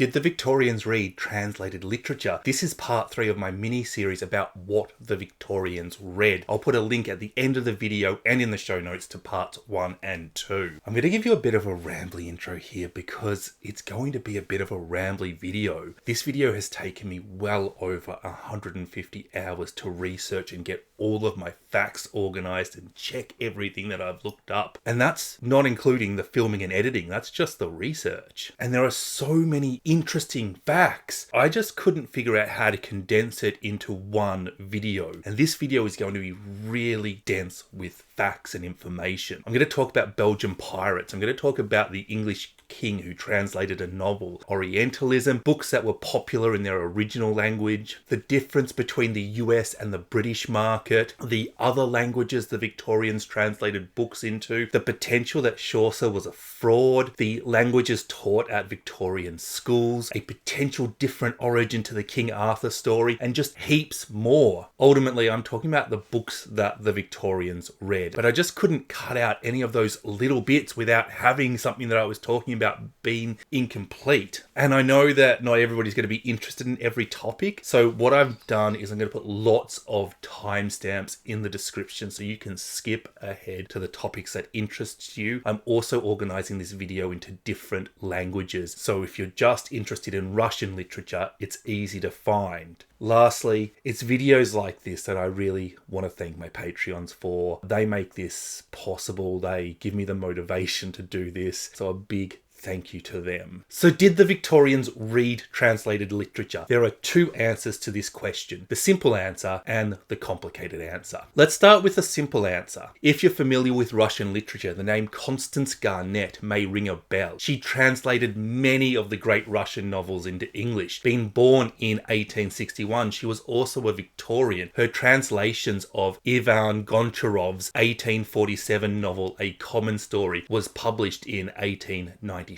Did the Victorians read translated literature? This is part 3 of my mini-series about what the Victorians read. I'll put a link at the end of the video and in the show notes to parts 1 and 2. I'm going to give you a bit of a rambly intro here because it's going to be a bit of a rambly video. This video has taken me well over 150 hours to research and get all of my facts organized and check everything that I've looked up. And that's not including the filming and editing, that's just the research. And there are so many interesting facts. I just couldn't figure out how to condense it into one video. And this video is going to be really dense with facts and information. I'm going to talk about Belgian Pirates. I'm going to talk about the English king who translated a novel, Orientalism, books that were popular in their original language, the difference between the US and the British market, the other languages the Victorians translated books into, the potential that Chaucer was a fraud, the languages taught at Victorian schools, a potential different origin to the King Arthur story, and just heaps more. Ultimately, I'm talking about the books that the Victorians read, but I just couldn't cut out any of those little bits without having something that I was talking about being incomplete. And I know that not everybody's going to be interested in every topic, so what I've done is I'm going to put lots of timestamps in the description so you can skip ahead to the topics that interest you. I'm also organizing this video into different languages, so if you're just interested in Russian literature, it's easy to find. Lastly, it's videos like this that I really want to thank my Patreons for. They make this possible. They give me the motivation to do this. So a big thank you to them. So did the Victorians read translated literature? There are two answers to this question, the simple answer and the complicated answer. Let's start with the simple answer. If you're familiar with Russian literature, the name Constance Garnett may ring a bell. She translated many of the great Russian novels into English. Being born in 1861, she was also a Victorian. Her translations of Ivan Goncharov's 1847 novel, A Common Story, was published in 1894.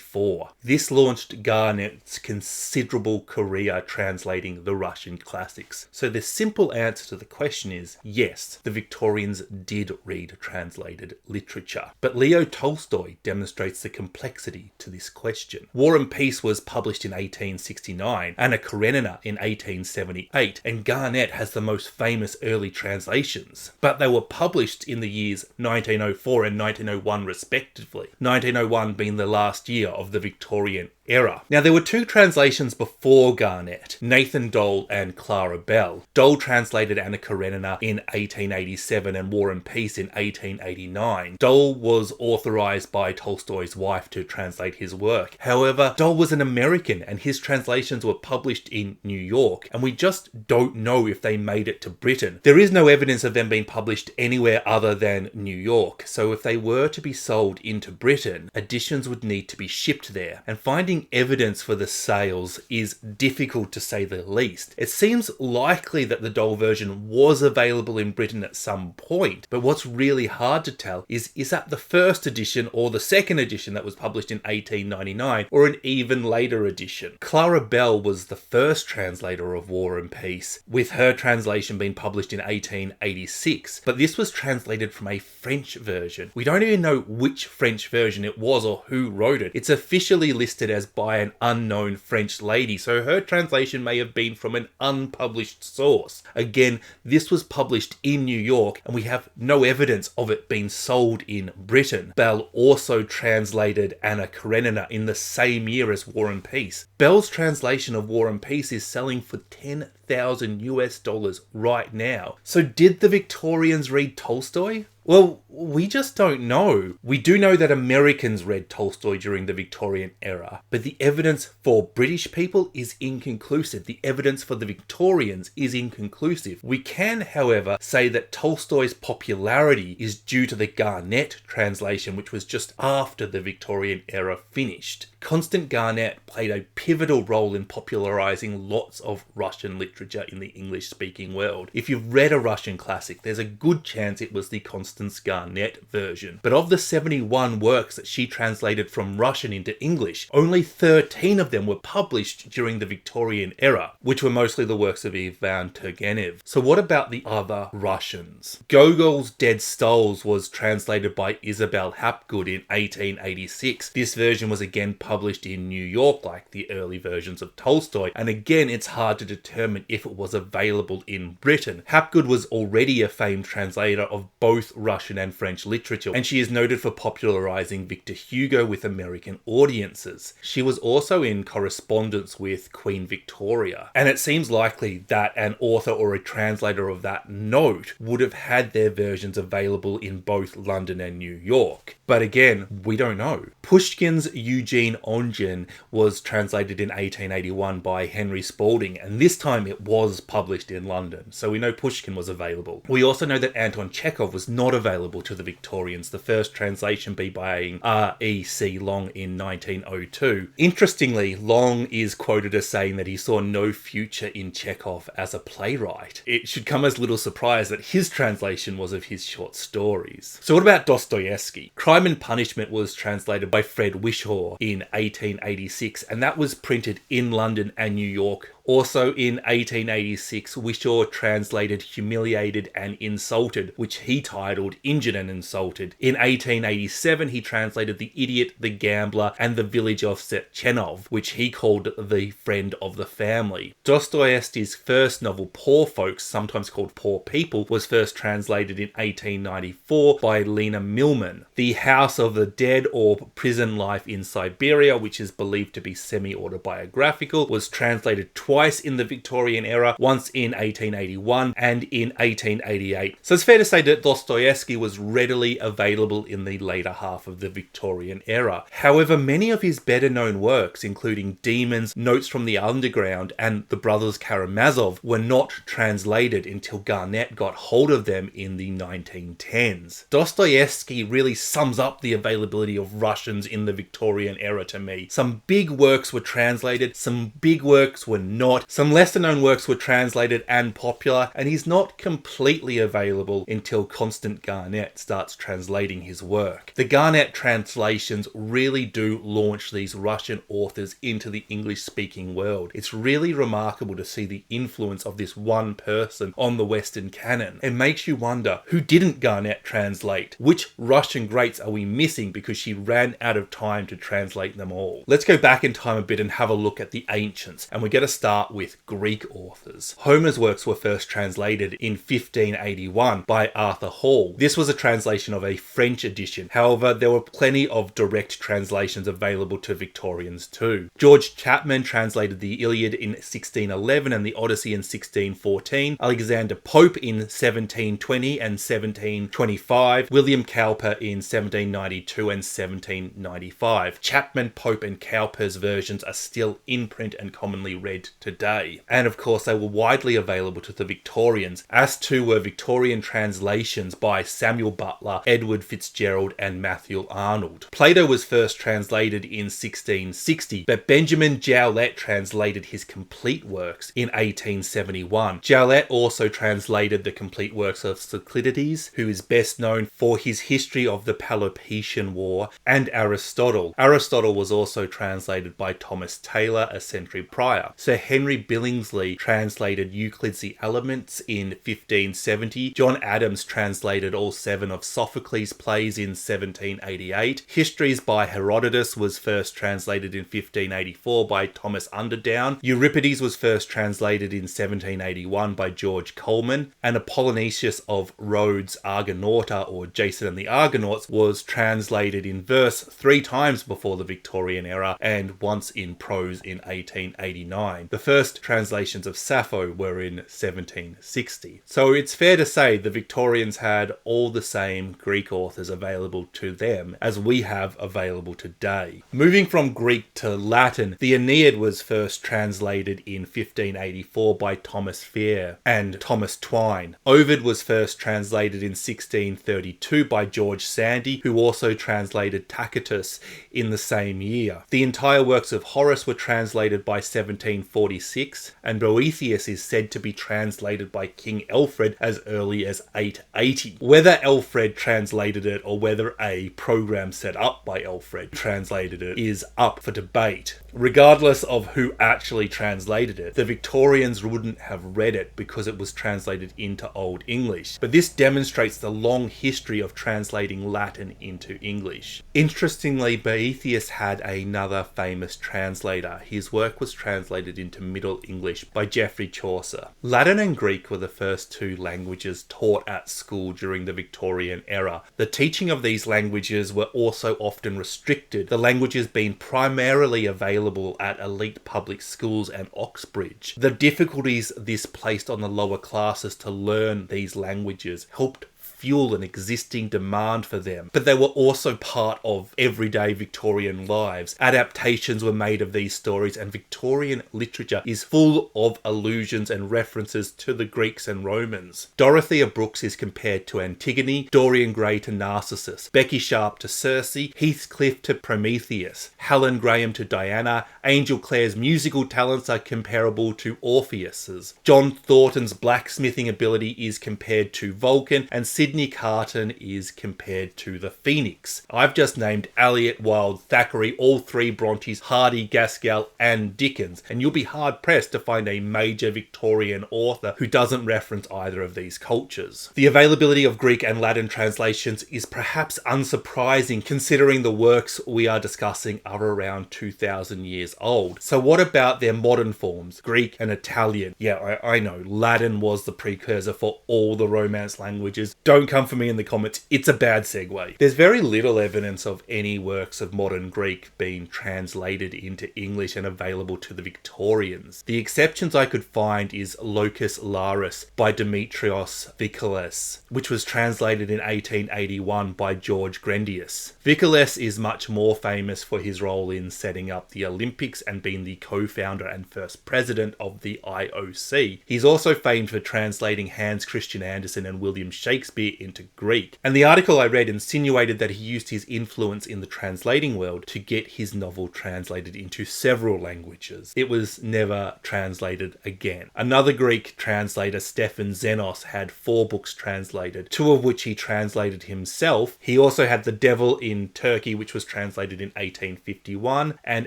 This launched Garnett's considerable career translating the Russian classics. So the simple answer to the question is yes, the Victorians did read translated literature. But Leo Tolstoy demonstrates the complexity to this question. War and Peace was published in 1869, Anna Karenina in 1878, and Garnett has the most famous early translations. But they were published in the years 1904 and 1901 respectively, 1901 being the last year of the Victorian era. Now, there were two translations before Garnett, Nathan Dole and Clara Bell. Dole translated Anna Karenina in 1887 and War and Peace in 1889. Dole was authorized by Tolstoy's wife to translate his work. However, Dole was an American and his translations were published in New York, and we just don't know if they made it to Britain. There is no evidence of them being published anywhere other than New York, so if they were to be sold into Britain, editions would need to be shipped there, and finding evidence for the sales is difficult to say the least. It seems likely that the Dole version was available in Britain at some point, but what's really hard to tell is that the first edition or the second edition that was published in 1899 or an even later edition. Clara Bell was the first translator of War and Peace, with her translation being published in 1886, but this was translated from a French version. We don't even know which French version it was or who wrote it. It's officially listed as by an unknown French lady, so her translation may have been from an unpublished source. Again, this was published in New York and we have no evidence of it being sold in Britain. Bell also translated Anna Karenina in the same year as War and Peace. Bell's translation of War and Peace is selling for $10,000 right now. So did the Victorians read Tolstoy? Well, we just don't know. We do know that Americans read Tolstoy during the Victorian era, but the evidence for British people is inconclusive. The evidence for the Victorians is inconclusive. We can, however, say that Tolstoy's popularity is due to the Garnett translation, which was just after the Victorian era finished. Constant Garnett played a pivotal role in popularizing lots of Russian literature literature in the English-speaking world. If you've read a Russian classic, there's a good chance it was the Constance Garnett version. But of the 71 works that she translated from Russian into English, only 13 of them were published during the Victorian era, which were mostly the works of Ivan Turgenev. So what about the other Russians? Gogol's Dead Souls was translated by Isabel Hapgood in 1886. This version was again published in New York like the early versions of Tolstoy, and again it's hard to determine if it was available in Britain. Hapgood was already a famed translator of both Russian and French literature, and she is noted for popularizing Victor Hugo with American audiences. She was also in correspondence with Queen Victoria, and it seems likely that an author or a translator of that note would have had their versions available in both London and New York. But again, we don't know. Pushkin's Eugene Onegin was translated in 1881 by Henry Spalding, and this time it was published in London, so we know Pushkin was available. We also know that Anton Chekhov was not available to the Victorians, the first translation being by R.E.C. Long in 1902. Interestingly, Long is quoted as saying that he saw no future in Chekhov as a playwright. It should come as little surprise that his translation was of his short stories. So what about Dostoyevsky? Crime and Punishment was translated by Fred Wishaw in 1886, and that was printed in London and New York. Also in 1886, Wishaw translated Humiliated and Insulted, which he titled Injured and Insulted. In 1887, he translated The Idiot, the Gambler, and The Village of Sechenov, which he called The Friend of the Family. Dostoevsky's first novel, Poor Folks, sometimes called Poor People, was first translated in 1894 by Lena Millman. The House of the Dead, or Prison Life in Siberia, which is believed to be semi-autobiographical, was translated twice in the Victorian era, once in 1881 and in 1888. So it's fair to say that Dostoevsky was readily available in the later half of the Victorian era. However, many of his better known works, including Demons, Notes from the Underground, and The Brothers Karamazov, were not translated until Garnett got hold of them in the 1910s. Dostoevsky really sums up the availability of Russians in the Victorian era to me. Some big works were translated, some big works were not. Some lesser known works were translated and popular, and he's not completely available until Constant Garnett starts translating his work. The Garnett translations really do launch these Russian authors into the English-speaking world. It's really remarkable to see the influence of this one person on the Western canon. It makes you wonder, who didn't Garnett translate? Which Russian greats are we missing because she ran out of time to translate them all? Let's go back in time a bit and have a look at the ancients, and we're going to start with Greek authors. Homer's works were first translated in 1581 by Arthur Hall. This was a translation of a French edition. However, there were plenty of direct translations available to Victorians too. George Chapman translated the Iliad in 1611 and the Odyssey in 1614. Alexander Pope in 1720 and 1725. William Cowper in 1792 and 1795. Chapman, Pope, and Cowper's versions are still in print and commonly read today. And of course, they were widely available to the Victorians, as too were Victorian translations by Samuel Butler, Edward Fitzgerald, and Matthew Arnold. Plato was first translated in 1660, but Benjamin Jowett translated his complete works in 1871. Jowett also translated the complete works of Thucydides, who is best known for his history of the Peloponnesian War, and Aristotle. Aristotle was also translated by Thomas Taylor a century prior. Sir Henry Billingsley translated Euclid's The Elements in 1570. John Adams translated all 7 of Sophocles' plays in 1788. Histories by Herodotus was first translated in 1584 by Thomas Underdown. Euripides was first translated in 1781 by George Coleman. And Apollonius of Rhodes' Argonauta, or Jason and the Argonauts, was translated in verse 3 times before the Victorian era and once in prose in 1889. The first translations of Sappho were in 1760. So it's fair to say the Victorians had all the same Greek authors available to them as we have available today. Moving from Greek to Latin, the Aeneid was first translated in 1584 by Thomas Fear and Thomas Twine. Ovid was first translated in 1632 by George Sandys, who also translated Tacitus in the same year. The entire works of Horace were translated by 1746, and Boethius is said to be translated by King Alfred as early as 880. Whether Alfred translated it or whether a program set up by Alfred translated it is up for debate. Regardless of who actually translated it, the Victorians wouldn't have read it because it was translated into Old English. But this demonstrates the long history of translating Latin into English. Interestingly, Boethius had another famous translator. His work was translated into Middle English by Geoffrey Chaucer. Latin and Greek were the first two languages taught at school during the Victorian era. The teaching of these languages were also often restricted, the languages being primarily available at elite public schools and Oxbridge. The difficulties this placed on the lower classes to learn these languages helped fuel an existing demand for them, but they were also part of everyday Victorian lives. Adaptations were made of these stories, and Victorian literature is full of allusions and references to the Greeks and Romans. Dorothea Brooks is compared to Antigone, Dorian Gray to Narcissus, Becky Sharp to Circe, Heathcliff to Prometheus, Helen Graham to Diana. Angel Clare's musical talents are comparable to Orpheus's. John Thornton's blacksmithing ability is compared to Vulcan, and Sidney Carton is compared to the Phoenix. I've just named Eliot, Wilde, Thackeray, all three Brontes, Hardy, Gaskell and Dickens, and you'll be hard-pressed to find a major Victorian author who doesn't reference either of these cultures. The availability of Greek and Latin translations is perhaps unsurprising considering the works we are discussing are around 2,000 years old. So what about their modern forms, Greek and Italian? Yeah, I know, Latin was the precursor for all the Romance languages. Don't come for me in the comments, it's a bad segue. There's very little evidence of any works of modern Greek being translated into English and available to the Victorians. The exceptions I could find is Locus Laris by Demetrios Vikeles, which was translated in 1881 by George Grendius. Vikeles is much more famous for his role in setting up the Olympics and being the co-founder and first president of the IOC. He's also famed for translating Hans Christian Andersen and William Shakespeare into Greek, and the article I read insinuated that he used his influence in the translating world to get his novel translated into several languages. It was never translated again. Another Greek translator, Stephan Xenos, had 4 books translated, 2 of which he translated himself. He also had The Devil in Turkey, which was translated in 1851, and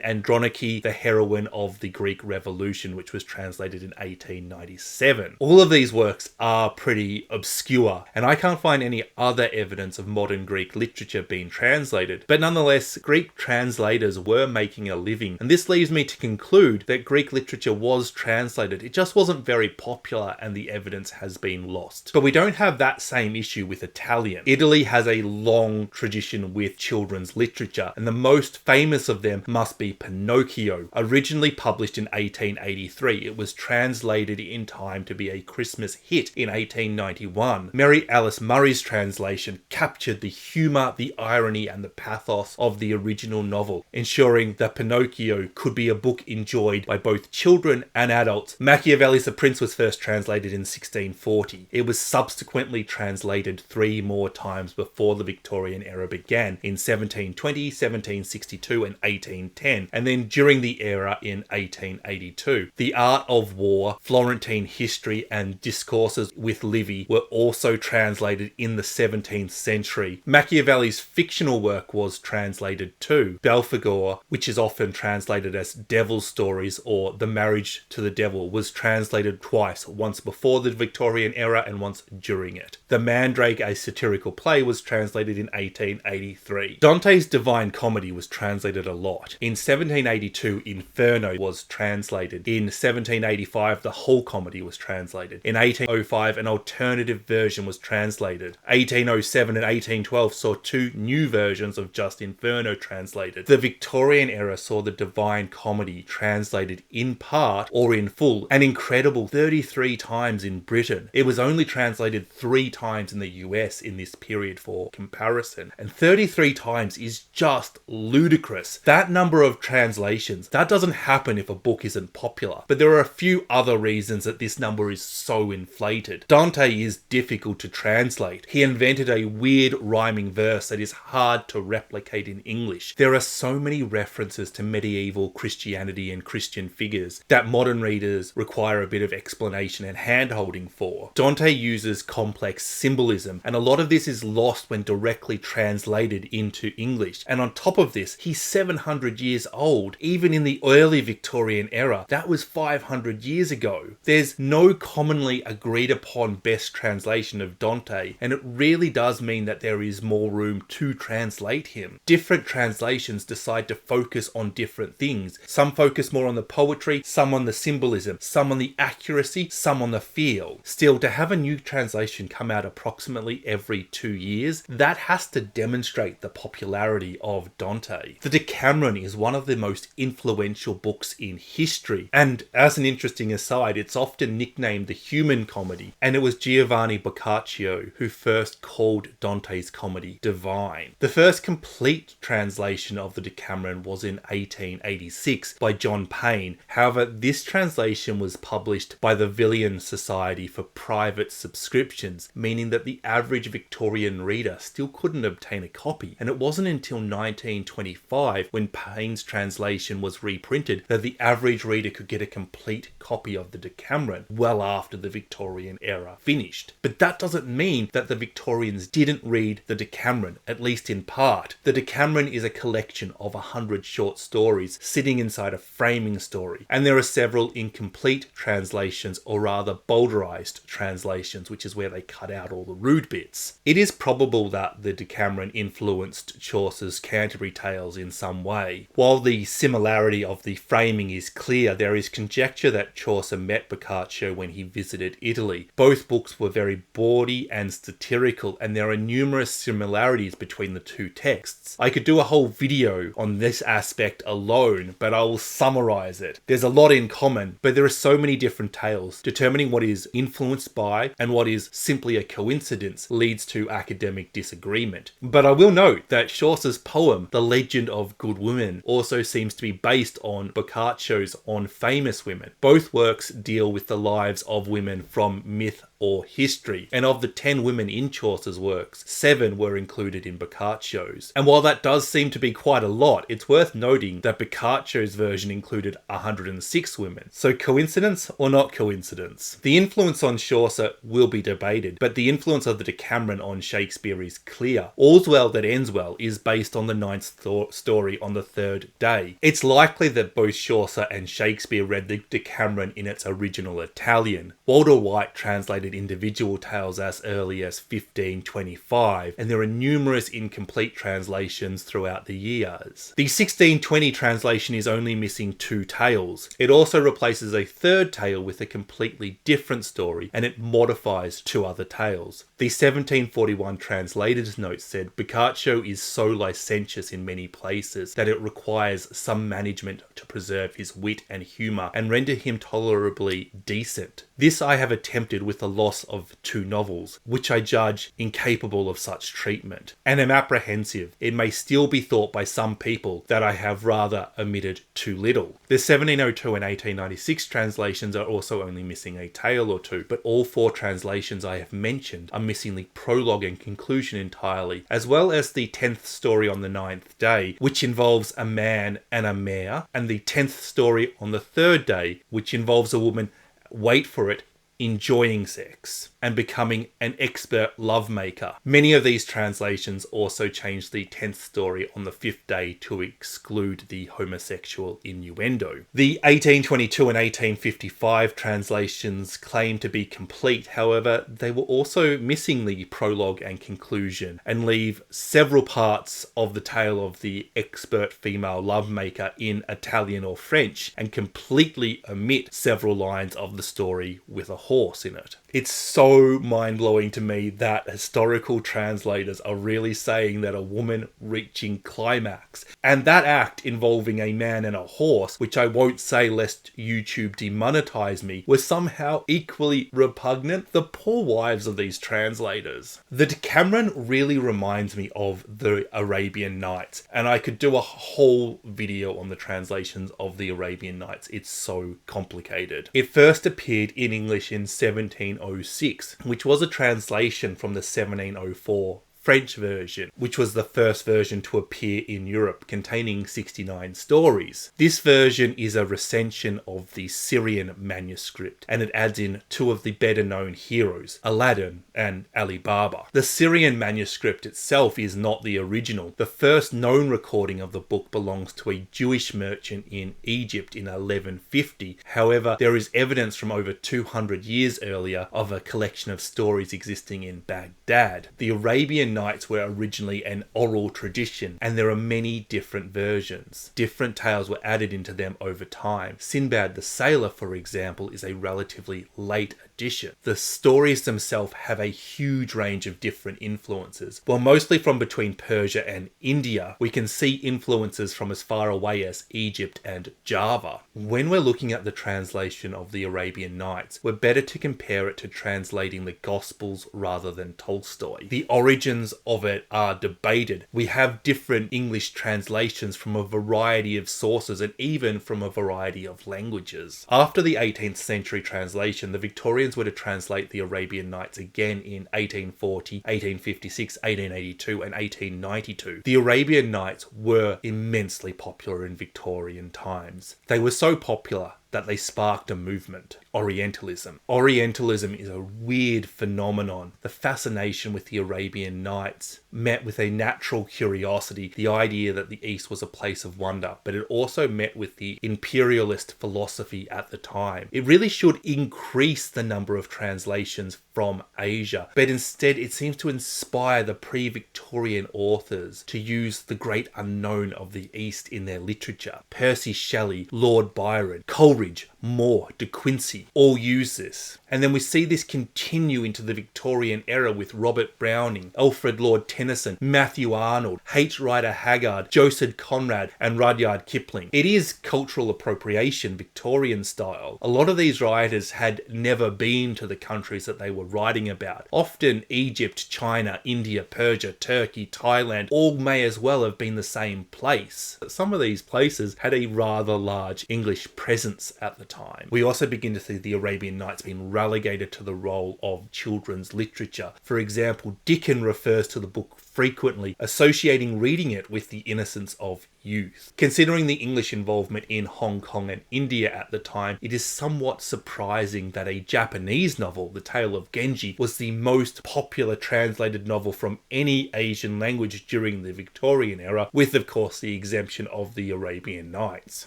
Andronike, the heroine of the Greek Revolution, which was translated in 1897. All of these works are pretty obscure, and I can't find any other evidence of modern Greek literature being translated. But nonetheless, Greek translators were making a living, and this leaves me to conclude that Greek literature was translated. It just wasn't very popular, and the evidence has been lost. But we don't have that same issue with Italian. Italy has a long tradition with children's literature, and the most famous of them must be Pinocchio. Originally published in 1883, it was translated in time to be a Christmas hit in 1891. Mary Alice Murray's translation captured the humour, the irony and the pathos of the original novel, ensuring that Pinocchio could be a book enjoyed by both children and adults. Machiavelli's The Prince was first translated in 1640. It was subsequently translated 3 more times before the Victorian era began, in 1720, 1762 and 1810, and then during the era in 1882. The Art of War, Florentine History and Discourses with Livy were also translated in the 17th century. Machiavelli's fictional work was translated too. Belphegor, which is often translated as Devil's Stories or The Marriage to the Devil, was translated twice, once before the Victorian era and once during it. The Mandrake, a satirical play, was translated in 1883. Dante's Divine Comedy was translated a lot. In 1782, Inferno was translated. In 1785, the whole comedy was translated. In 1805, an alternative version was translated. 1807 and 1812 saw 2 new versions of just Inferno translated. The Victorian era saw the Divine Comedy translated in part or in full an incredible 33 times in Britain. It was only translated 3 times in the US in this period for comparison, and 33 times is just ludicrous. That number of translations, that doesn't happen if a book isn't popular, but there are a few other reasons that this number is so inflated. Dante is difficult to translate translate. He invented a weird rhyming verse that is hard to replicate in English. There are so many references to medieval Christianity and Christian figures that modern readers require a bit of explanation and hand-holding for. Dante uses complex symbolism, and a lot of this is lost when directly translated into English. And on top of this, he's 700 years old. Even in the early Victorian era, that was 500 years ago. There's no commonly agreed upon best translation of Dante, and it really does mean that there is more room to translate him. Different translations decide to focus on different things. Some focus more on the poetry, some on the symbolism, some on the accuracy, some on the feel. Still, to have a new translation come out approximately every 2 years, that has to demonstrate the popularity of Dante. The Decameron is one of the most influential books in history, and as an interesting aside, it's often nicknamed the human comedy, and it was Giovanni Boccaccio who first called Dante's comedy divine. The first complete translation of the Decameron was in 1886 by John Payne. However, this translation was published by the Villian Society for private subscriptions, meaning that the average Victorian reader still couldn't obtain a copy, and it wasn't until 1925, when Payne's translation was reprinted, that the average reader could get a complete copy of the Decameron well after the Victorian era finished. But that doesn't mean that the Victorians didn't read the Decameron, at least in part. The Decameron is a collection of 100 short stories sitting inside a framing story, and there are several incomplete translations, or rather Bowdlerised translations, which is where they cut out all the rude bits. It is probable that the Decameron influenced Chaucer's Canterbury Tales in some way. While the similarity of the framing is clear, there is conjecture that Chaucer met Boccaccio when he visited Italy. Both books were very bawdy and satirical, and there are numerous similarities between the two texts. I could do a whole video on this aspect alone, but I will summarize it. There's a lot in common, but there are so many different tales. Determining what is influenced by and what is simply a coincidence leads to academic disagreement. But I will note that Chaucer's poem, The Legend of Good Women, also seems to be based on Boccaccio's On Famous Women. Both works deal with the lives of women from myth or history, and of the 10 women in Chaucer's works, 7 were included in Boccaccio's. And while that does seem to be quite a lot, it's worth noting that Boccaccio's version included 106 women. So coincidence or not coincidence? The influence on Chaucer will be debated, but the influence of the Decameron on Shakespeare is clear. All's Well That Ends Well is based on the ninth story on the third day. It's likely that both Chaucer and Shakespeare read the Decameron in its original Italian. Walter White translated individual tales as early as 1525, and there are numerous incomplete translations throughout the years. The 1620 translation is only missing 2 tales. It also replaces a third tale with a completely different story, and it modifies 2 other tales. The 1741 translator's note said, Boccaccio is so licentious in many places that it requires some management to preserve his wit and humour and render him tolerably decent. This I have attempted with the loss of 2 novels, which I judge incapable of such treatment, and am apprehensive it may still be thought by some people that I have rather omitted too little. The 1702 and 1896 translations are also only missing a tale or 2, but all 4 translations I have mentioned are missing the prologue and conclusion entirely, as well as the 10th story on the 9th day, which involves a man and a mare, and the 10th story on the 3rd day, which involves a woman, wait for it, enjoying sex and becoming an expert lovemaker. Many of these translations also change the 10th story on the 5th day to exclude the homosexual innuendo. The 1822 and 1855 translations claim to be complete, however, they were also missing the prologue and conclusion and leave several parts of the tale of the expert female lovemaker in Italian or French and completely omit several lines of the story with a horse in it. It's so mind-blowing to me that historical translators are really saying that a woman reaching climax, and that act involving a man and a horse, which I won't say lest YouTube demonetize me, was somehow equally repugnant. The poor wives of these translators. The Decameron really reminds me of the Arabian Nights, and I could do a whole video on the translations of the Arabian Nights. It's so complicated. It first appeared in English in 1706, which was a translation from the 1704 French version, which was the first version to appear in Europe, containing 69 stories. This version is a recension of the Syrian manuscript, and it adds in two of the better known heroes, Aladdin and Ali Baba. The Syrian manuscript itself is not the original. The first known recording of the book belongs to a Jewish merchant in Egypt in 1150. However, there is evidence from over 200 years earlier of a collection of stories existing in Baghdad. The Arabian Nights were originally an oral tradition, and there are many different versions. Different tales were added into them over time. Sinbad the Sailor, for example, is a relatively late addition. The stories themselves have a huge range of different influences. While mostly from between Persia and India, we can see influences from as far away as Egypt and Java. When we're looking at the translation of the Arabian Nights, we're better to compare it to translating the Gospels rather than Tolstoy. The origins of it are debated. We have different English translations from a variety of sources and even from a variety of languages. After the 18th century translation, the Victorians were to translate the Arabian Nights again in 1840, 1856, 1882 and 1892. The Arabian Nights were immensely popular in Victorian times. They were so popular that they sparked a movement, Orientalism. Orientalism is a weird phenomenon. The fascination with the Arabian Nights met with a natural curiosity, the idea that the East was a place of wonder, but it also met with the imperialist philosophy at the time. It really should increase the number of translations from Asia, but instead it seems to inspire the pre-Victorian authors to use the great unknown of the East in their literature. Percy Shelley, Lord Byron, Coleridge, Moore, De Quincey all use this. And then we see this continue into the Victorian era with Robert Browning, Alfred Lord Tennyson, Matthew Arnold, H. Rider Haggard, Joseph Conrad, and Rudyard Kipling. It is cultural appropriation, Victorian style. A lot of these writers had never been to the countries that they were writing about. Often Egypt, China, India, Persia, Turkey, Thailand, all may as well have been the same place. Some of these places had a rather large English presence at the time. We also begin to see the Arabian Nights being relegated to the role of children's literature. For example, Dickens refers to the book frequently, associating reading it with the innocence of youth. Considering the English involvement in Hong Kong and India at the time, it is somewhat surprising that a Japanese novel, The Tale of Genji, was the most popular translated novel from any Asian language during the Victorian era, with of course the exemption of the Arabian Nights.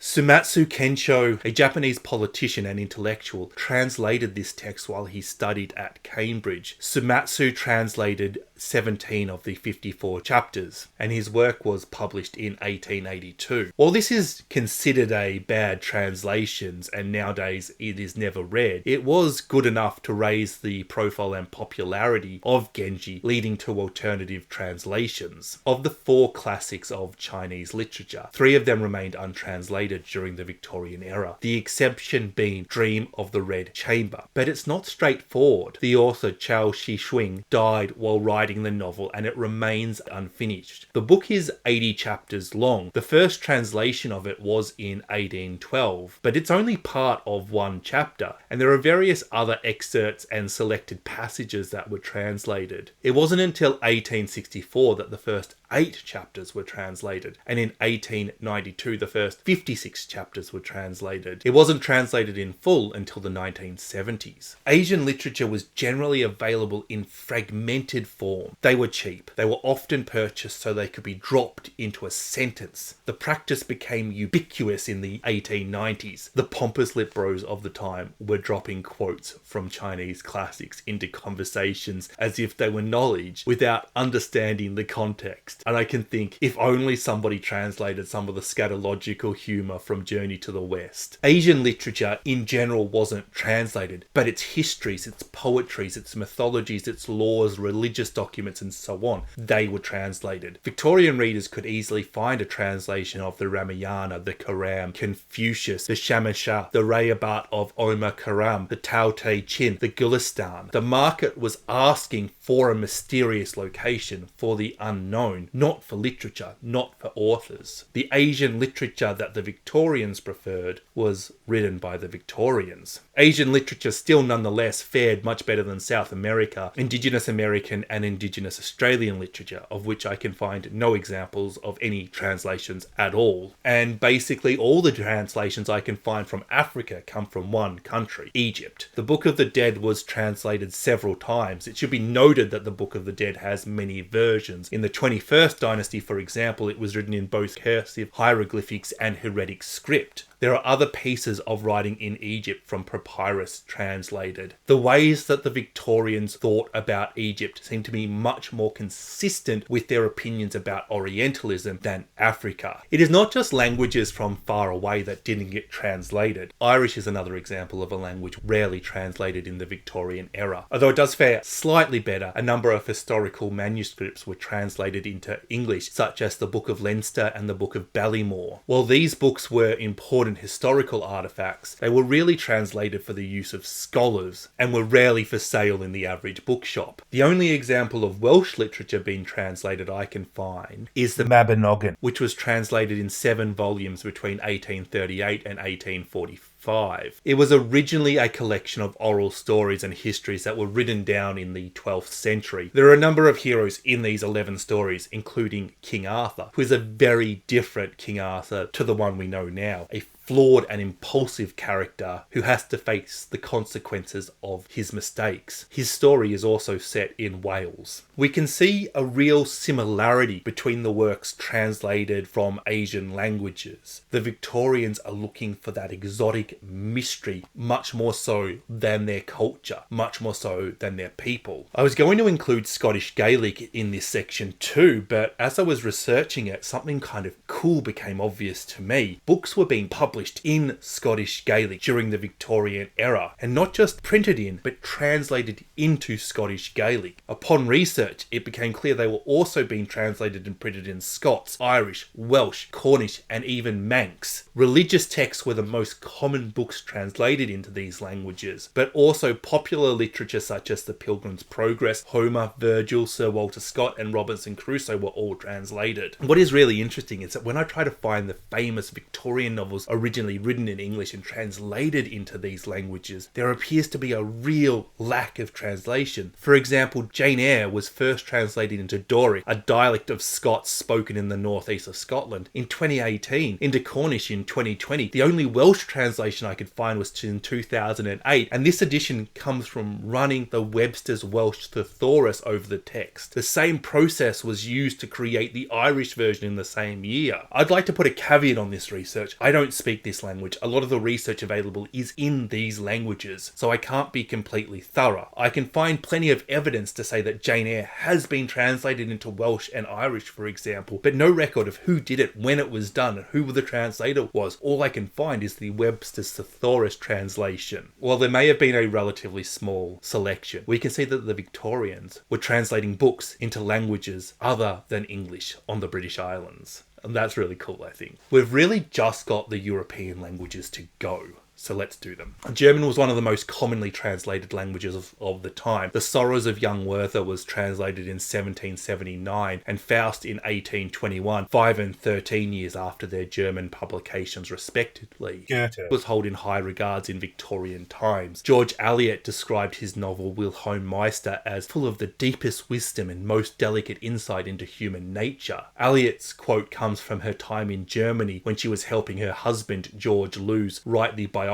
Sumatsu Kensho, a Japanese politician and intellectual, translated this text while he studied at Cambridge. Sumatsu translated 17 of the 54 chapters, and his work was published in 1882. While this is considered a bad translation, and nowadays it is never read, it was good enough to raise the profile and popularity of Genji, leading to alternative translations. Of the 4 classics of Chinese literature, 3 of them remained untranslated during the Victorian era, the exception being Dream of the Red Chamber. But it's not straightforward. The author Chao Shixing died while writing the novel, and it remains unfinished. The book is 80 chapters long. The first translation of it was in 1812, but it's only part of one chapter, and there are various other excerpts and selected passages that were translated. It wasn't until 1864 that the first 8 chapters were translated, and in 1892 the first 56 chapters were translated. It wasn't translated in full until the 1970s. Asian literature was generally available in fragmented form. They were cheap. They were often purchased so they could be dropped into a sentence. The practice became ubiquitous in the 1890s. The pompous lip bros of the time were dropping quotes from Chinese classics into conversations as if they were knowledge without understanding the context. And I can think, if only somebody translated some of the scatological humour from Journey to the West. Asian literature in general wasn't translated, but its histories, its poetries, its mythologies, its laws, religious documents and so on, they were translated. Victorian readers could easily find a translation of the Ramayana, the Quran, Confucius, the Shamsha, the Rayabat of Omar Karam, the Tao Te Chin, the Gulistan. The market was asking for a mysterious location, for the unknown, written not for literature, not for authors. The Asian literature that the Victorians preferred was written by the Victorians. Asian literature still nonetheless fared much better than South America, Indigenous American and Indigenous Australian literature, of which I can find no examples of any translations at all. And basically all the translations I can find from Africa come from one country, Egypt. The Book of the Dead was translated several times. It should be noted that the Book of the Dead has many versions. In the 21st dynasty, for example, it was written in both cursive hieroglyphics and hieratic script. There are other pieces of writing in Egypt from papyrus translated. The ways that the Victorians thought about Egypt seem to be much more consistent with their opinions about Orientalism than Africa. It is not just languages from far away that didn't get translated. Irish is another example of a language rarely translated in the Victorian era. Although it does fare slightly better, a number of historical manuscripts were translated into English, such as the Book of Leinster and the Book of Ballymore. While these books were important historical artifacts, they were really translated for the use of scholars and were rarely for sale in the average bookshop. The only example of Welsh literature being translated I can find is the Mabinogion, which was translated in 7 volumes between 1838 and 1845. It was originally a collection of oral stories and histories that were written down in the 12th century. There are a number of heroes in these 11 stories, including King Arthur, who is a very different King Arthur to the one we know now. A flawed and impulsive character who has to face the consequences of his mistakes. His story is also set in Wales. We can see a real similarity between the works translated from Asian languages. The Victorians are looking for that exotic mystery much more so than their culture, much more so than their people. I was going to include Scottish Gaelic in this section too, but as I was researching it, something kind of cool became obvious to me. Books were being published in Scottish Gaelic during the Victorian era, and not just printed in, but translated into Scottish Gaelic. Upon research, it became clear they were also being translated and printed in Scots, Irish, Welsh, Cornish, and even Manx. Religious texts were the most common books translated into these languages, but also popular literature such as The Pilgrim's Progress, Homer, Virgil, Sir Walter Scott, and Robinson Crusoe were all translated. What is really interesting is that when I try to find the famous Victorian novels originally written in English and translated into these languages, there appears to be a real lack of translation. For example, Jane Eyre was first translated into Doric, a dialect of Scots spoken in the northeast of Scotland, in 2018, into Cornish in 2020. The only Welsh translation I could find was in 2008, and this edition comes from running the Webster's Welsh Thesaurus over the text. The same process was used to create the Irish version in the same year. I'd like to put a caveat on this research. I don't speak this language. A lot of the research available is in these languages, so I can't be completely thorough. I can find plenty of evidence to say that Jane Eyre has been translated into Welsh and Irish, for example, but no record of who did it, when it was done, and who the translator was. All I can find is the Webster's Thesaurus translation. While there may have been a relatively small selection, we can see that the Victorians were translating books into languages other than English on the British Islands. And that's really cool, I think. We've really just got the European languages to go. So let's do them. German was one of the most commonly translated languages of the time. The Sorrows of Young Werther was translated in 1779 and Faust in 1821, 5 and 13 years after their German publications respectively. Goethe was held in high regards in Victorian times. George Eliot described his novel Wilhelm Meister as full of the deepest wisdom and most delicate insight into human nature. Eliot's quote comes from her time in Germany when she was helping her husband George Lewes write the biography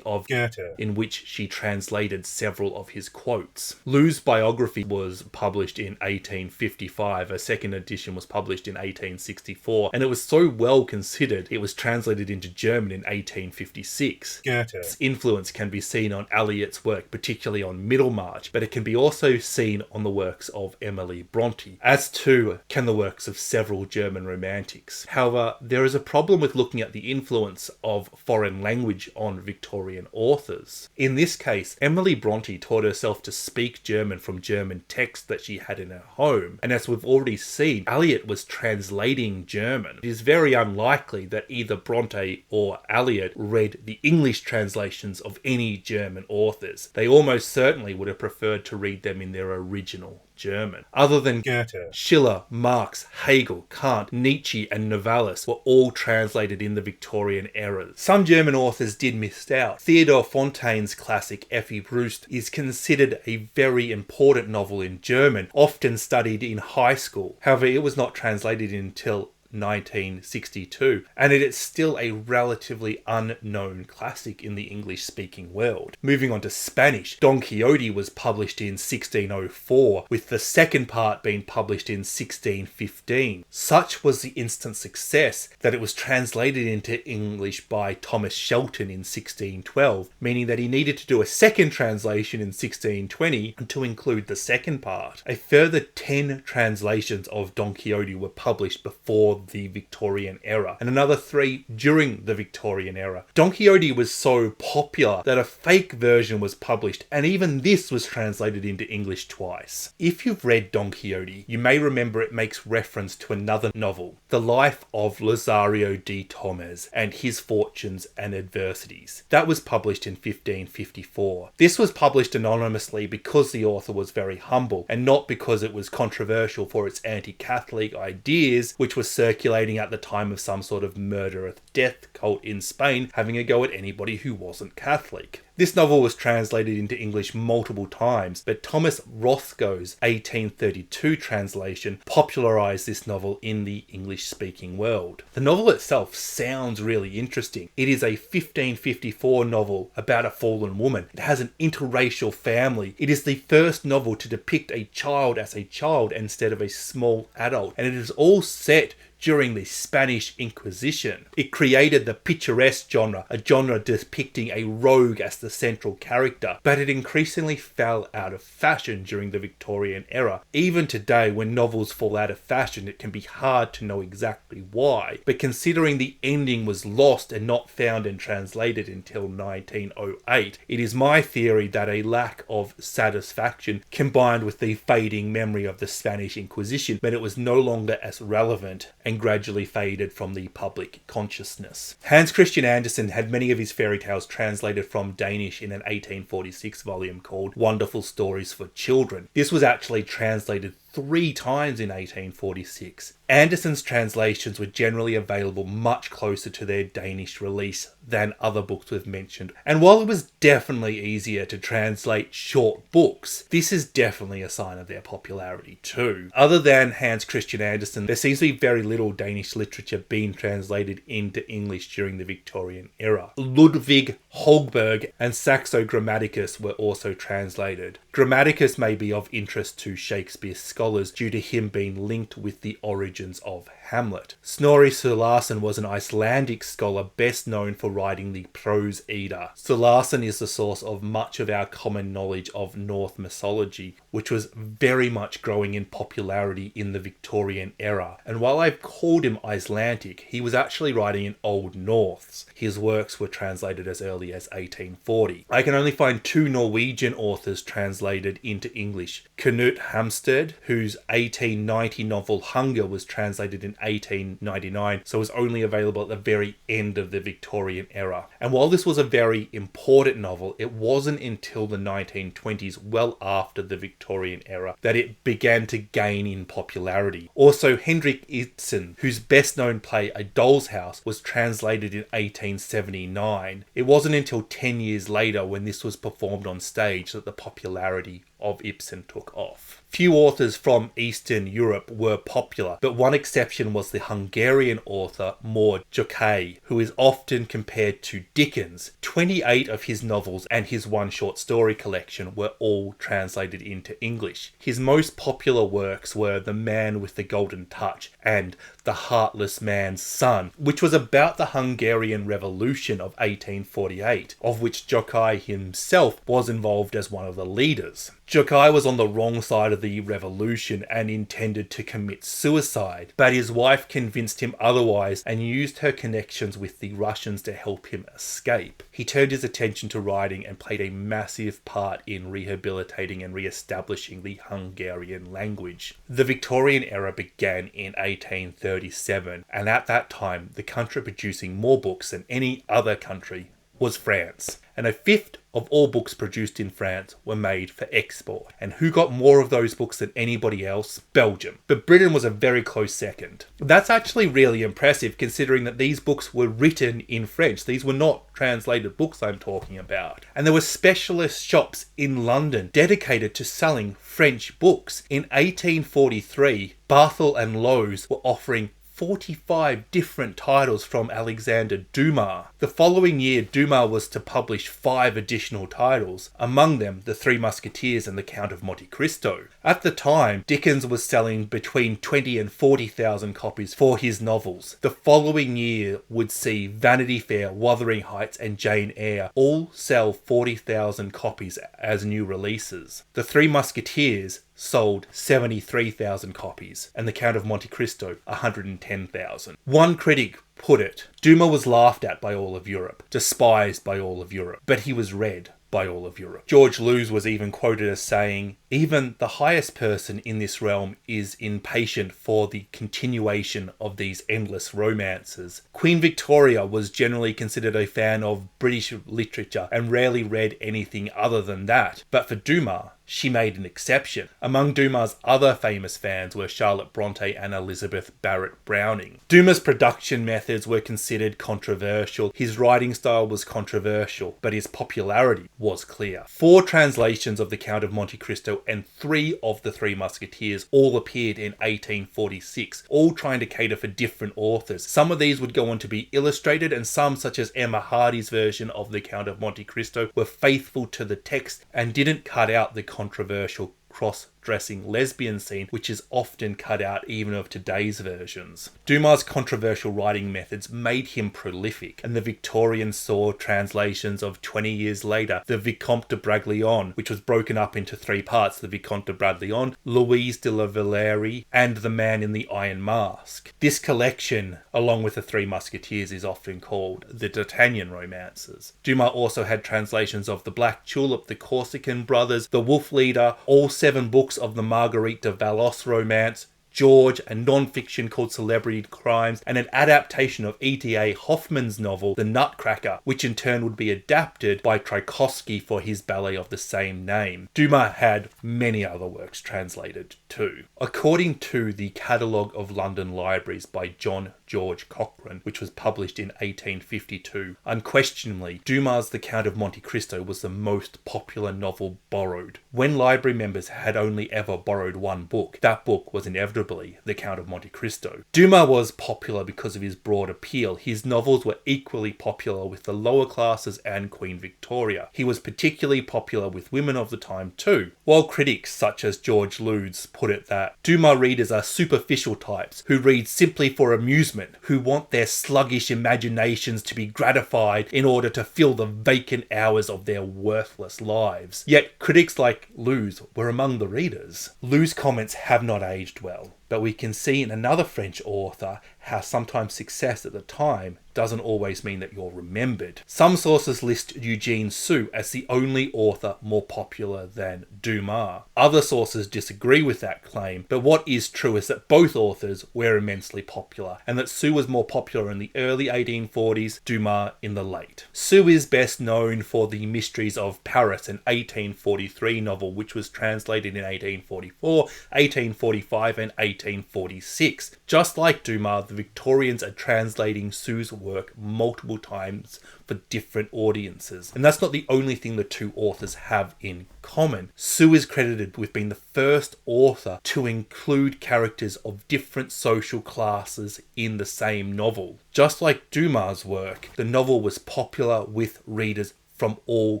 of Goethe, in which she translated several of his quotes. Lewes' biography was published in 1855, a second edition was published in 1864, and it was so well considered it was translated into German in 1856. Goethe's influence can be seen on Eliot's work, particularly on Middlemarch, but it can be also seen on the works of Emily Bronte, as too can the works of several German romantics. However, there is a problem with looking at the influence of foreign language on Victorian authors. In this case, Emily Bronte taught herself to speak German from German texts that she had in her home, and as we've already seen, Eliot was translating German. It is very unlikely that either Bronte or Eliot read the English translations of any German authors. They almost certainly would have preferred to read them in their original German. Other than Goethe, Schiller, Marx, Hegel, Kant, Nietzsche and Novalis were all translated in the Victorian era. Some German authors did miss out. Theodor Fontaine's classic Effi Briest is considered a very important novel in German, often studied in high school. However, it was not translated until 1962, and it is still a relatively unknown classic in the English-speaking world. Moving on to Spanish, Don Quixote was published in 1604, with the second part being published in 1615. Such was the instant success that it was translated into English by Thomas Shelton in 1612, meaning that he needed to do a second translation in 1620 to include the second part. A further 10 translations of Don Quixote were published before the Victorian era, and another 3 during the Victorian era. Don Quixote was so popular that a fake version was published, and even this was translated into English twice. If you've read Don Quixote, you may remember it makes reference to another novel, The Life of Lazarillo de Tormes and His Fortunes and Adversities. That was published in 1554. This was published anonymously because the author was very humble, and not because it was controversial for its anti-Catholic ideas, which were circulating at the time of some sort of murderous death cult in Spain having a go at anybody who wasn't Catholic. This novel was translated into English multiple times, but Thomas Rothko's 1832 translation popularised this novel in the English-speaking world. The novel itself sounds really interesting. It is a 1554 novel about a fallen woman. It has an interracial family. It is the first novel to depict a child as a child instead of a small adult, and it is all set during the Spanish Inquisition. It created the picturesque genre, a genre depicting a rogue as the central character, but it increasingly fell out of fashion during the Victorian era. Even today, when novels fall out of fashion, it can be hard to know exactly why, but considering the ending was lost and not found and translated until 1908, it is my theory that a lack of satisfaction combined with the fading memory of the Spanish Inquisition meant it was no longer as relevant and gradually faded from the public consciousness. Hans Christian Andersen had many of his fairy tales translated from Danish in an 1846 volume called Wonderful Stories for Children. This was actually translated 3 times in 1846. Andersen's translations were generally available much closer to their Danish release than other books we've mentioned. And while it was definitely easier to translate short books, this is definitely a sign of their popularity too. Other than Hans Christian Andersen, there seems to be very little Danish literature being translated into English during the Victorian era. Ludwig Holberg and Saxo Grammaticus were also translated. Grammaticus may be of interest to Shakespeare's scholars due to him being linked with the origins of Hamlet. Snorri Sturlason was an Icelandic scholar best known for writing the Prose Edda. Sturlason is the source of much of our common knowledge of Norse mythology, which was very much growing in popularity in the Victorian era. And while I've called him Icelandic, he was actually writing in Old Norse. His works were translated as early as 1840. I can only find 2 Norwegian authors translated into English. Knut Hamsted, whose 1890 novel Hunger was translated in 1899, so was only available at the very end of the Victorian era. And while this was a very important novel, it wasn't until the 1920s, well after the Victorian era, that it began to gain in popularity. Also, Henrik Ibsen, whose best known play A Doll's House was translated in 1879. It wasn't until 10 years later, when this was performed on stage, that the popularity of Ibsen took off. Few authors from Eastern Europe were popular, but one exception was the Hungarian author Mor Jokai, who is often compared to Dickens. 28 of his novels and his 1 short story collection were all translated into English. His most popular works were The Man with the Golden Touch and The Heartless Man's Son, which was about the Hungarian Revolution of 1848, of which Jokai himself was involved as one of the leaders. Jokai was on the wrong side of the revolution and intended to commit suicide, but his wife convinced him otherwise and used her connections with the Russians to help him escape. He turned his attention to writing and played a massive part in rehabilitating and re-establishing the Hungarian language. The Victorian era began in 1837, and at that time, the country producing more books than any other country was France. And a fifth of all books produced in France were made for export. And who got more of those books than anybody else? Belgium. But Britain was a very close second. That's actually really impressive considering that these books were written in French. These were not translated books I'm talking about. And there were specialist shops in London dedicated to selling French books. In 1843, Barthel and Lowes were offering 45 different titles from Alexander Dumas. The following year, Dumas was to publish 5 additional titles, among them The Three Musketeers and The Count of Monte Cristo. At the time, Dickens was selling between 20 and 40,000 copies for his novels. The following year would see Vanity Fair, Wuthering Heights and Jane Eyre all sell 40,000 copies as new releases. The Three Musketeers sold 73,000 copies, and The Count of Monte Cristo 110,000. One critic put it, Dumas was laughed at by all of Europe, despised by all of Europe, but he was read by all of Europe. George Lewes was even quoted as saying, even the highest person in this realm is impatient for the continuation of these endless romances. Queen Victoria was generally considered a fan of British literature and rarely read anything other than that. But for Dumas, she made an exception. Among Dumas' other famous fans were Charlotte Bronte and Elizabeth Barrett Browning. Dumas' production methods were considered controversial. His writing style was controversial, but his popularity was clear. 4 translations of The Count of Monte Cristo and 3 of The Three Musketeers all appeared in 1846, all trying to cater for different authors. Some of these would go on to be illustrated, and some, such as Emma Hardy's version of The Count of Monte Cristo, were faithful to the text and didn't cut out the controversial cross-dressing lesbian scene, which is often cut out even of today's versions. Dumas' controversial writing methods made him prolific, and the Victorians saw translations of 20 years later, the Vicomte de Bragelonne, which was broken up into 3 parts, the Vicomte de Bragelonne, Louise de la Vallerie, and The Man in the Iron Mask. This collection, along with The Three Musketeers, is often called the D'Artagnan romances. Dumas also had translations of The Black Tulip, The Corsican Brothers, The Wolf Leader, all 7 books of the Marguerite de Valois romance, George, a non-fiction called Celebrity Crimes, and an adaptation of E.T.A. Hoffmann's novel, The Nutcracker, which in turn would be adapted by Tchaikovsky for his ballet of the same name. Dumas had many other works translated too. According to the Catalogue of London Libraries by John George Cochrane, which was published in 1852, unquestionably, Dumas' The Count of Monte Cristo was the most popular novel borrowed. When library members had only ever borrowed one book, that book was inevitably The Count of Monte Cristo. Dumas was popular because of his broad appeal. His novels were equally popular with the lower classes and Queen Victoria. He was particularly popular with women of the time too. While critics such as George Lewes put it that Dumas readers are superficial types who read simply for amusement, who want their sluggish imaginations to be gratified in order to fill the vacant hours of their worthless lives. Yet critics like Lewes were among the readers. Lewes' comments have not aged well, but we can see in another French author how sometimes success at the time doesn't always mean that you're remembered. Some sources list Eugene Sue as the only author more popular than Dumas. Other sources disagree with that claim, but what is true is that both authors were immensely popular, and that Sue was more popular in the early 1840s, Dumas in the late. Sue is best known for The Mysteries of Paris, an 1843 novel which was translated in 1844, 1845 and 1846. Just like Dumas, the Victorians are translating Sue's work multiple times for different audiences. And that's not the only thing the two authors have in common. Sue is credited with being the first author to include characters of different social classes in the same novel. Just like Dumas' work, the novel was popular with readers from all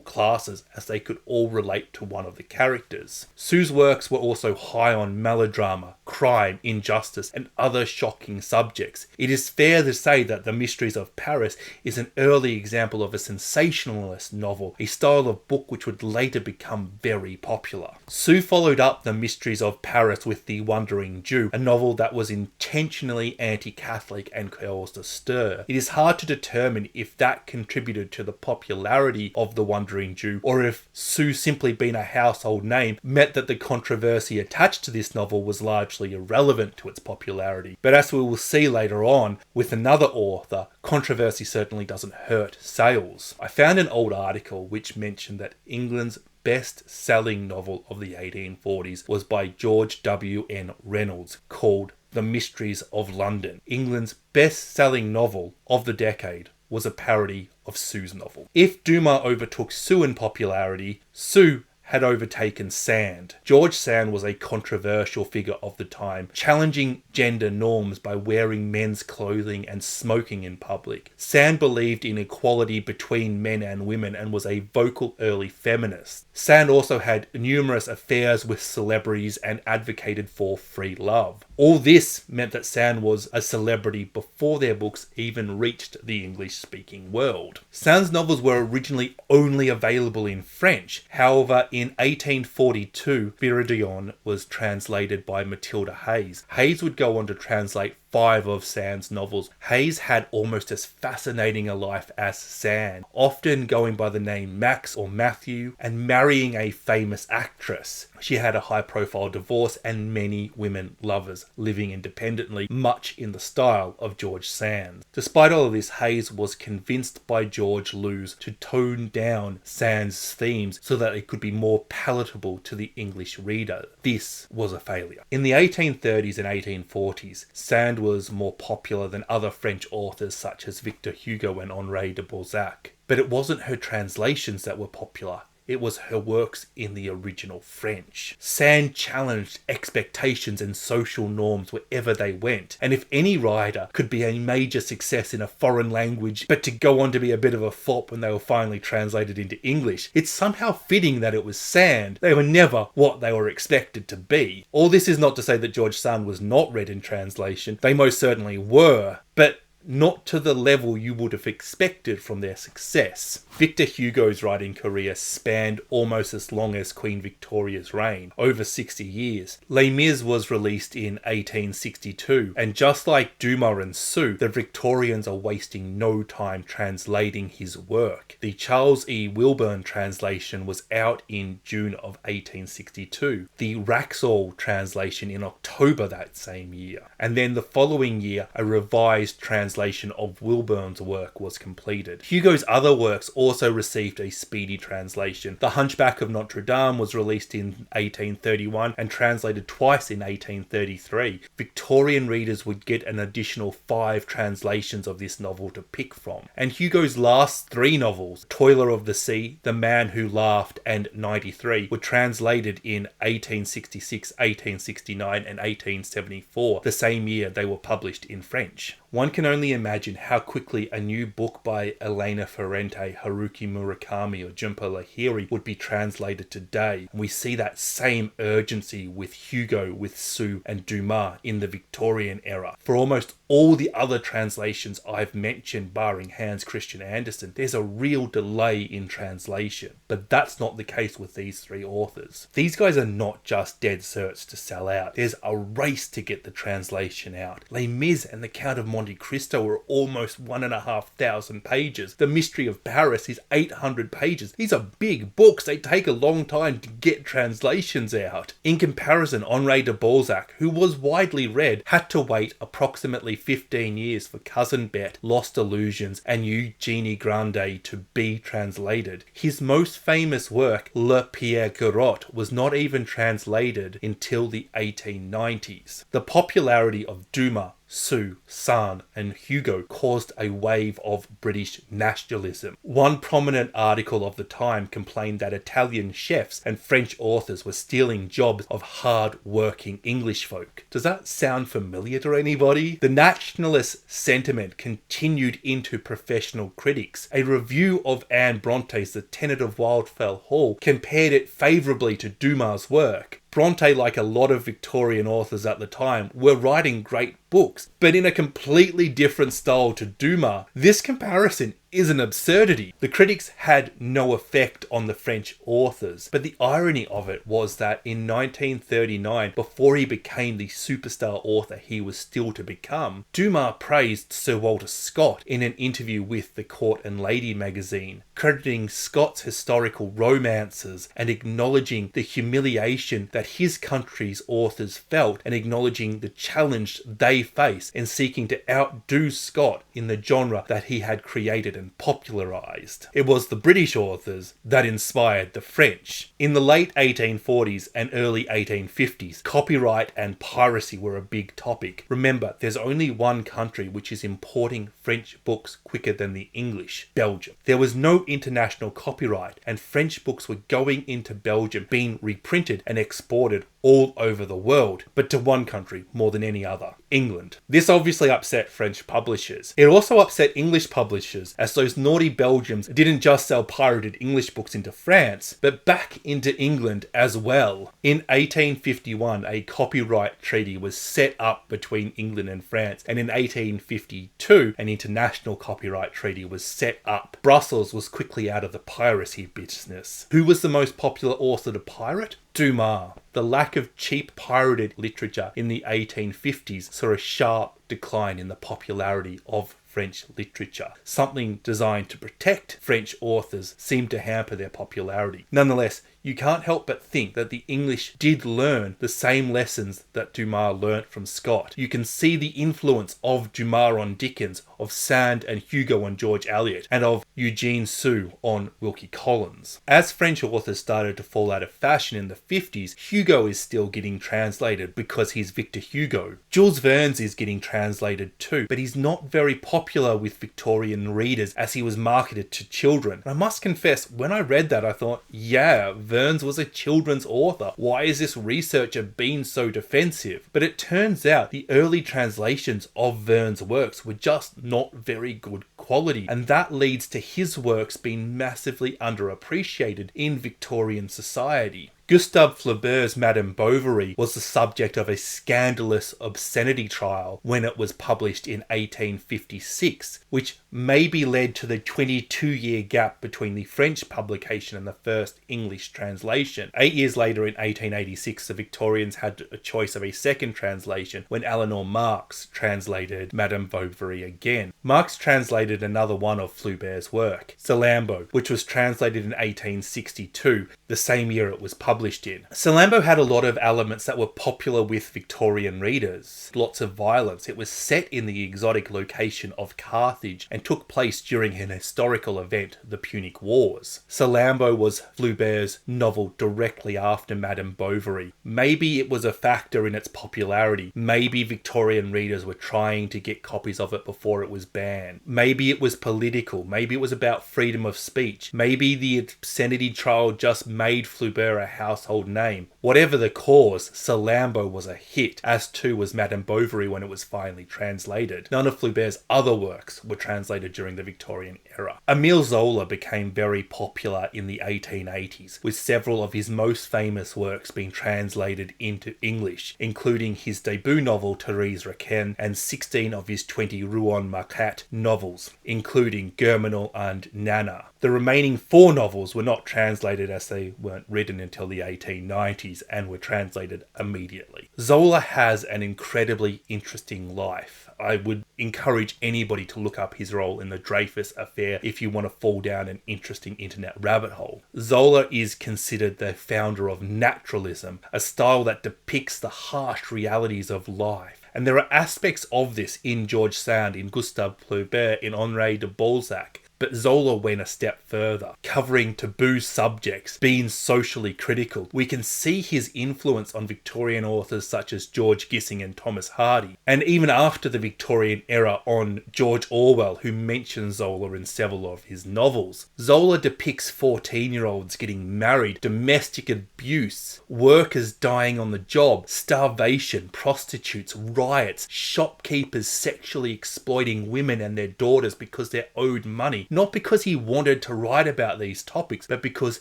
classes, as they could all relate to one of the characters. Sue's works were also high on melodrama, crime, injustice, and other shocking subjects. It is fair to say that The Mysteries of Paris is an early example of a sensationalist novel, a style of book which would later become very popular. Sue followed up The Mysteries of Paris with The Wandering Jew, a novel that was intentionally anti-Catholic and caused a stir. It is hard to determine if that contributed to the popularity of The Wandering Jew, or if Sue simply being a household name meant that the controversy attached to this novel was largely largely irrelevant to its popularity. But as we will see later on with another author, controversy certainly doesn't hurt sales. I found an old article which mentioned that England's best-selling novel of the 1840s was by George W.N. Reynolds, called The Mysteries of London. England's best-selling novel of the decade was a parody of Sue's novel. If Dumas overtook Sue in popularity, Sue had overtaken Sand. George Sand was a controversial figure of the time, challenging gender norms by wearing men's clothing and smoking in public. Sand believed in equality between men and women and was a vocal early feminist. Sand also had numerous affairs with celebrities and advocated for free love. All this meant that Sand was a celebrity before their books even reached the English-speaking world. Sand's novels were originally only available in French. However, in 1842, Victorian was translated by Matilda Hayes. Hayes would go on to translate 5 of Sand's novels. Hayes had almost as fascinating a life as Sand, often going by the name Max or Matthew and marrying a famous actress. She had a high-profile divorce and many women lovers, living independently, much in the style of George Sand. Despite all of this, Hayes was convinced by George Lewes to tone down Sand's themes so that it could be more palatable to the English reader. This was a failure. In the 1830s and 1840s, Sand was more popular than other French authors such as Victor Hugo and Honore De Balzac. But it wasn't her translations that were popular. It was her works in the original French. Sand challenged expectations and social norms wherever they went. And if any writer could be a major success in a foreign language, but to go on to be a bit of a flop when they were finally translated into English, it's somehow fitting that it was Sand. They were never what they were expected to be. All this is not to say that George Sand was not read in translation. They most certainly were. But not to the level you would have expected from their success. Victor Hugo's writing career spanned almost as long as Queen Victoria's reign, over 60 years. Les Mis was released in 1862, and just like Dumas and Sue, the Victorians are wasting no time translating his work. The Charles E. Wilburn translation was out in June of 1862, the Wraxall translation in October that same year, and then the following year a revised translation of Wilburn's work was completed. Hugo's other works also received a speedy translation. The Hunchback of Notre Dame was released in 1831 and translated twice in 1833. Victorian readers would get an additional 5 translations of this novel to pick from. And Hugo's last 3 novels, Toiler of the Sea, The Man Who Laughed, and 93, were translated in 1866, 1869, and 1874, the same year they were published in French. One can only imagine how quickly a new book by Elena Ferrante, Haruki Murakami, or Junpei Lahiri would be translated today. And we see that same urgency with Hugo, with Sue, and Dumas in the Victorian era. For almost all the other translations I've mentioned, barring Hans Christian Andersen, there's a real delay in translation. But that's not the case with these 3 authors. These guys are not just dead certs to sell out. There's a race to get the translation out. Les Mis and The Count of Monte Cristo are almost 1,500 pages. The Mystery of Paris is 800 pages. These are big books. They take a long time to get translations out. In comparison, Honore de Balzac, who was widely read, had to wait approximately 15 years for Cousin Bet, Lost Illusions, and Eugenie Grandet to be translated. His most famous work, Le Pierre Garot, was not even translated until the 1890s. The popularity of Dumas, Sue, Sand, and Hugo caused a wave of British nationalism. One prominent article of the time complained that Italian chefs and French authors were stealing jobs of hard-working English folk. Does that sound familiar to anybody? The nationalist sentiment continued into professional critics. A review of Anne Bronte's The Tenant of Wildfell Hall compared it favourably to Dumas' work. Bronte, like a lot of Victorian authors at the time, were writing great books, but in a completely different style to Dumas. This comparison is an absurdity. The critics had no effect on the French authors, but the irony of it was that in 1939, before he became the superstar author he was still to become, Dumas praised Sir Walter Scott in an interview with the Court and Lady magazine, crediting Scott's historical romances and acknowledging the humiliation that his country's authors felt and acknowledging the challenge they face in seeking to outdo Scott in the genre that he had created and popularised. It was the British authors that inspired the French. In the late 1840s and early 1850s, copyright and piracy were a big topic. Remember, there's only one country which is importing French books quicker than the English: Belgium. There was no international copyright, and French books were going into Belgium, being reprinted and exported all over the world, but to one country more than any other: England. This obviously upset French publishers. It also upset English publishers, as those naughty Belgians didn't just sell pirated English books into France, but back into England as well. In 1851, a copyright treaty was set up between England and France, and in 1852, an international copyright treaty was set up. Brussels was quickly out of the piracy business. Who was the most popular author to pirate? Dumas. The lack of cheap pirated literature in the 1850s saw a sharp decline in the popularity of French literature. Something designed to protect French authors seemed to hamper their popularity. Nonetheless, you can't help but think that the English did learn the same lessons that Dumas learnt from Scott. You can see the influence of Dumas on Dickens, of Sand and Hugo on George Eliot, and of Eugene Sue on Wilkie Collins. As French authors started to fall out of fashion in the 50s, Hugo is still getting translated because he's Victor Hugo. Jules Verne's is getting translated too, but he's not very popular with Victorian readers as he was marketed to children. And I must confess, when I read that, I thought, yeah, Verne's was a children's author. Why is this researcher being so defensive? But it turns out the early translations of Verne's works were just not very good quality, and that leads to his works being massively underappreciated in Victorian society. Gustave Flaubert's Madame Bovary was the subject of a scandalous obscenity trial when it was published in 1856, which maybe led to the 22-year gap between the French publication and the first English translation. 8 years later, in 1886, the Victorians had a choice of a second translation when Eleanor Marx translated Madame Bovary again. Marx translated another one of Flaubert's work, Salammbô, which was translated in 1862, the same year it was published in. Salammbô had a lot of elements that were popular with Victorian readers. Lots of violence. It was set in the exotic location of Carthage and took place during an historical event, the Punic Wars. Salammbô was Flaubert's novel directly after Madame Bovary. Maybe it was a factor in its popularity. Maybe Victorian readers were trying to get copies of it before it was banned. Maybe it was political. Maybe it was about freedom of speech. Maybe the obscenity trial just made Flaubert a household name. Whatever the cause, Salammbô was a hit, as too was Madame Bovary when it was finally translated. None of Flaubert's other works were translated during the Victorian era. Emile Zola became very popular in the 1880s, with several of his most famous works being translated into English, including his debut novel Thérèse Raquin and 16 of his 20 Rouen Marquette novels, including Germinal and Nana. The remaining 4 novels were not translated as they weren't written until the 1890s and were translated immediately. Zola has an incredibly interesting life. I would encourage anybody to look up his role in the Dreyfus affair if you want to fall down an interesting internet rabbit hole. Zola is considered the founder of naturalism, a style that depicts the harsh realities of life. And there are aspects of this in George Sand, in Gustave Flaubert, in Honore De Balzac. But Zola went a step further, covering taboo subjects, being socially critical. We can see his influence on Victorian authors such as George Gissing and Thomas Hardy, and even after the Victorian era on George Orwell, who mentions Zola in several of his novels. Zola depicts 14-year-olds getting married, domestic abuse, workers dying on the job, starvation, prostitutes, riots, shopkeepers sexually exploiting women and their daughters because they're owed money, not because he wanted to write about these topics, but because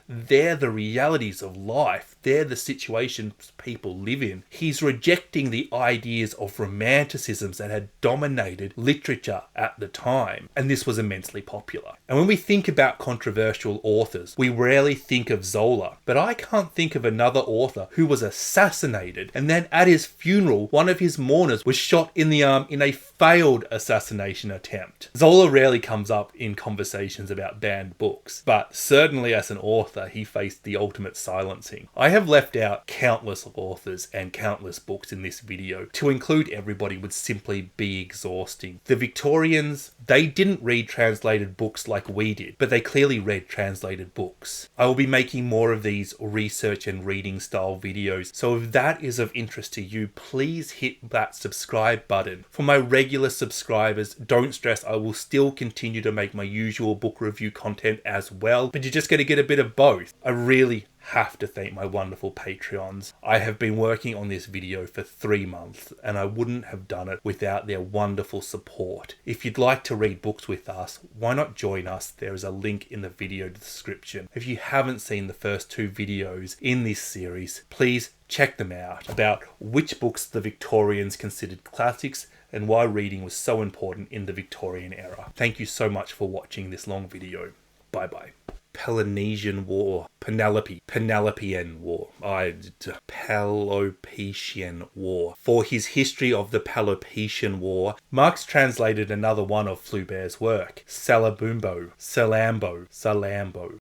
they're the realities of life. They're the situations people live in. He's rejecting the ideas of romanticisms that had dominated literature at the time, and this was immensely popular. And when we think about controversial authors, we rarely think of Zola, but I can't think of another author who was assassinated, and then at his funeral, one of his mourners was shot in the arm in a failed assassination attempt. Zola rarely comes up in conversations about banned books, but certainly as an author, he faced the ultimate silencing. I have left out countless authors and countless books in this video. To include everybody would simply be exhausting. The Victorians, they didn't read translated books like we did, but they clearly read translated books. I will be making more of these research and reading style videos, so if that is of interest to you, please hit that subscribe button. For my regular subscribers, don't stress, I will still continue to make my usual book review content as well, but you're just going to get a bit of both. I really have to thank my wonderful Patreons. I have been working on this video for 3 months, and I wouldn't have done it without their wonderful support. If you'd like to read books with us, why not join us? There is a link in the video description. If you haven't seen the first 2 videos in this series, please check them out, about which books the Victorians considered classics and why reading was so important in the Victorian era. Thank you so much for watching this long video. Bye bye. Peloponnesian War. Penelopean War. Peloponnesian War. For his history of the Peloponnesian War, Marx translated another one of Flaubert's work, Salambo.